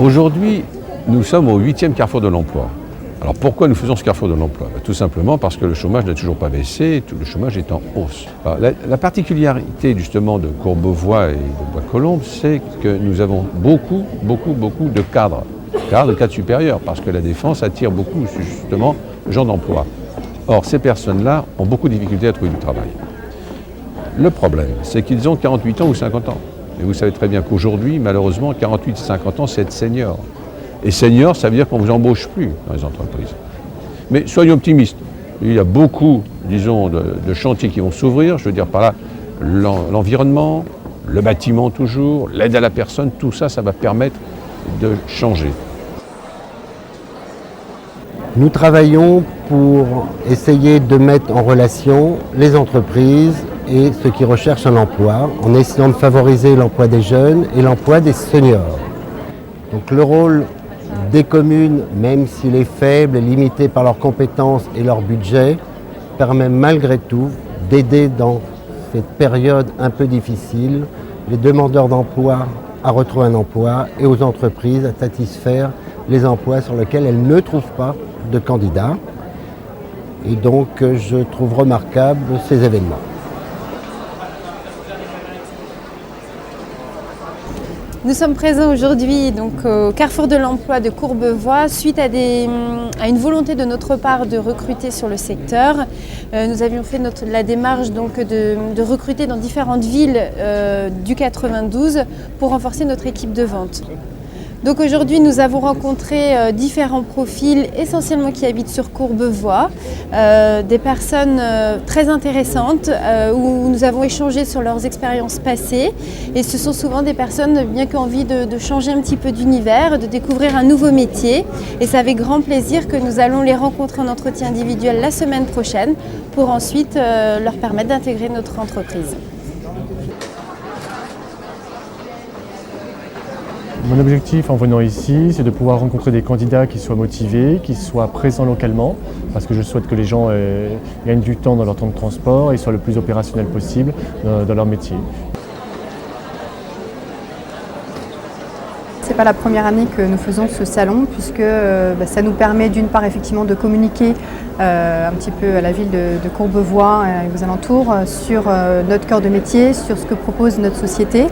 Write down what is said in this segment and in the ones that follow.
Aujourd'hui, nous sommes au 8e carrefour de l'emploi. Alors pourquoi nous faisons ce carrefour de l'emploi? Tout simplement parce que le chômage n'a toujours pas baissé, le chômage est en hausse. Alors, la particularité justement de Courbevoie et de Bois-Colombes, c'est que nous avons beaucoup de cadres supérieurs, parce que la défense attire beaucoup justement de gens d'emploi. Or, ces personnes-là ont beaucoup de difficultés à trouver du travail. Le problème, c'est qu'ils ont 48 ans ou 50 ans. Et vous savez très bien qu'aujourd'hui, malheureusement, 48-50 ans, c'est être senior. Et senior, ça veut dire qu'on ne vous embauche plus dans les entreprises. Mais soyons optimistes. Il y a beaucoup, disons, de chantiers qui vont s'ouvrir. Je veux dire par là, l'environnement, le bâtiment toujours, l'aide à la personne, tout ça, ça va permettre de changer. Nous travaillons pour essayer de mettre en relation les entreprises et ceux qui recherchent un emploi, en essayant de favoriser l'emploi des jeunes et l'emploi des seniors. Donc le rôle des communes, même s'il est faible et limité par leurs compétences et leur budget, permet malgré tout d'aider dans cette période un peu difficile les demandeurs d'emploi à retrouver un emploi et aux entreprises à satisfaire les emplois sur lesquels elles ne trouvent pas de candidats. Et donc je trouve remarquable ces événements. Nous sommes présents aujourd'hui donc, au Carrefour de l'Emploi de Courbevoie suite à une volonté de notre part de recruter sur le secteur. Nous avions fait la démarche donc, de recruter dans différentes villes du 92 pour renforcer notre équipe de vente. Donc aujourd'hui, nous avons rencontré différents profils, essentiellement qui habitent sur Courbevoie, des personnes très intéressantes où nous avons échangé sur leurs expériences passées. Et ce sont souvent des personnes bien qui ont envie de changer un petit peu d'univers, de découvrir un nouveau métier. Et c'est avec grand plaisir que nous allons les rencontrer en entretien individuel la semaine prochaine pour ensuite leur permettre d'intégrer notre entreprise. Mon objectif en venant ici, c'est de pouvoir rencontrer des candidats qui soient motivés, qui soient présents localement, parce que je souhaite que les gens gagnent du temps dans leur temps de transport et soient le plus opérationnels possible dans leur métier. Ce n'est pas la première année que nous faisons ce salon, puisque ça nous permet d'une part effectivement de communiquer un petit peu à la ville de Courbevoie et aux alentours sur notre cœur de métier, sur ce que propose notre société.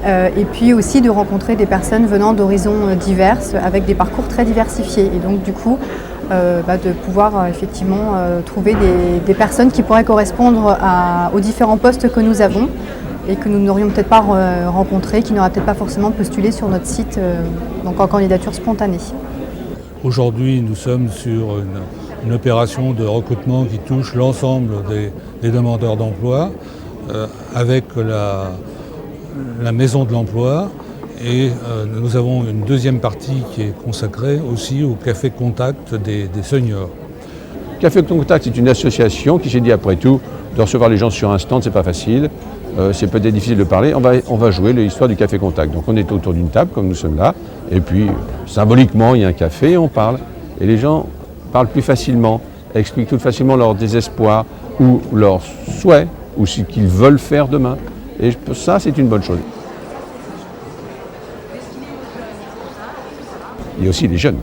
Et puis aussi de rencontrer des personnes venant d'horizons divers avec des parcours très diversifiés et donc du coup de pouvoir effectivement trouver des personnes qui pourraient correspondre aux différents postes que nous avons et que nous n'aurions peut-être pas rencontrés, qui n'auraient peut-être pas forcément postulé sur notre site donc en candidature spontanée. Aujourd'hui, nous sommes sur une opération de recrutement qui touche l'ensemble des demandeurs d'emploi avec la maison de l'emploi et nous avons une deuxième partie qui est consacrée aussi au Café Contact des seniors. Café Contact, c'est une association qui s'est dit après tout, de recevoir les gens sur un stand, c'est pas facile, c'est peut-être difficile de parler, on va jouer l'histoire du Café Contact. Donc on est autour d'une table comme nous sommes là, et puis symboliquement il y a un café et on parle. Et les gens parlent plus facilement, expliquent tout facilement leur désespoir ou leurs souhaits, ou ce qu'ils veulent faire demain. Et ça, c'est une bonne chose. Il y a aussi les jeunes.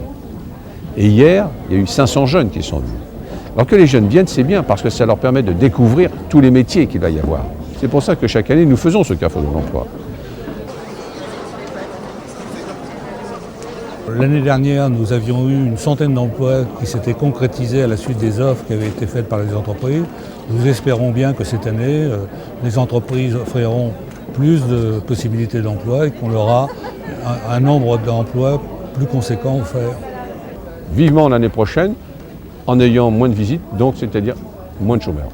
Et hier, il y a eu 500 jeunes qui sont venus. Alors que les jeunes viennent, c'est bien parce que ça leur permet de découvrir tous les métiers qu'il va y avoir. C'est pour ça que chaque année, nous faisons ce Carrefour de l'Emploi. L'année dernière, nous avions eu une centaine d'emplois qui s'étaient concrétisés à la suite des offres qui avaient été faites par les entreprises. Nous espérons bien que cette année, les entreprises offriront plus de possibilités d'emploi et qu'on aura un nombre d'emplois plus conséquent offert. Vivement l'année prochaine, en ayant moins de visites, donc c'est-à-dire moins de chômeurs.